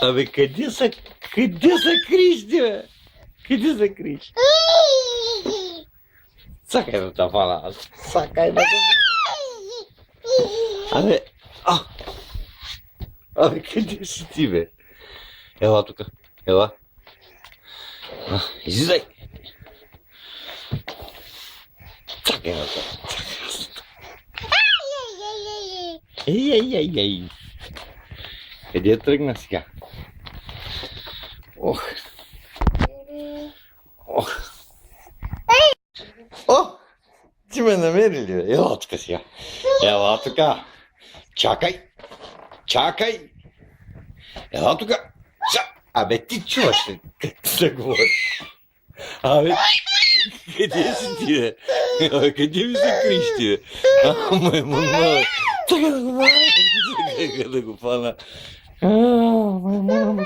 Абе, къде са крищи, бе? Къде са крищи? Сакай да те фана аз. Сакай да те... Абе, къде си ти, бе? Ела тука, ела. Излизай. Сакай да те... Ей. Къде тръгна сега? Ох. О! Ти ме намери ли, бе? Ела тука сега. Ела тука. Чакай. Ела тука. Абе, ти чуваш ли? Как се говори? Абе, къде си ти, бе? Абе, къде ми се крищи, бе? Маймун, бе. Чакай да го фана. Маймун.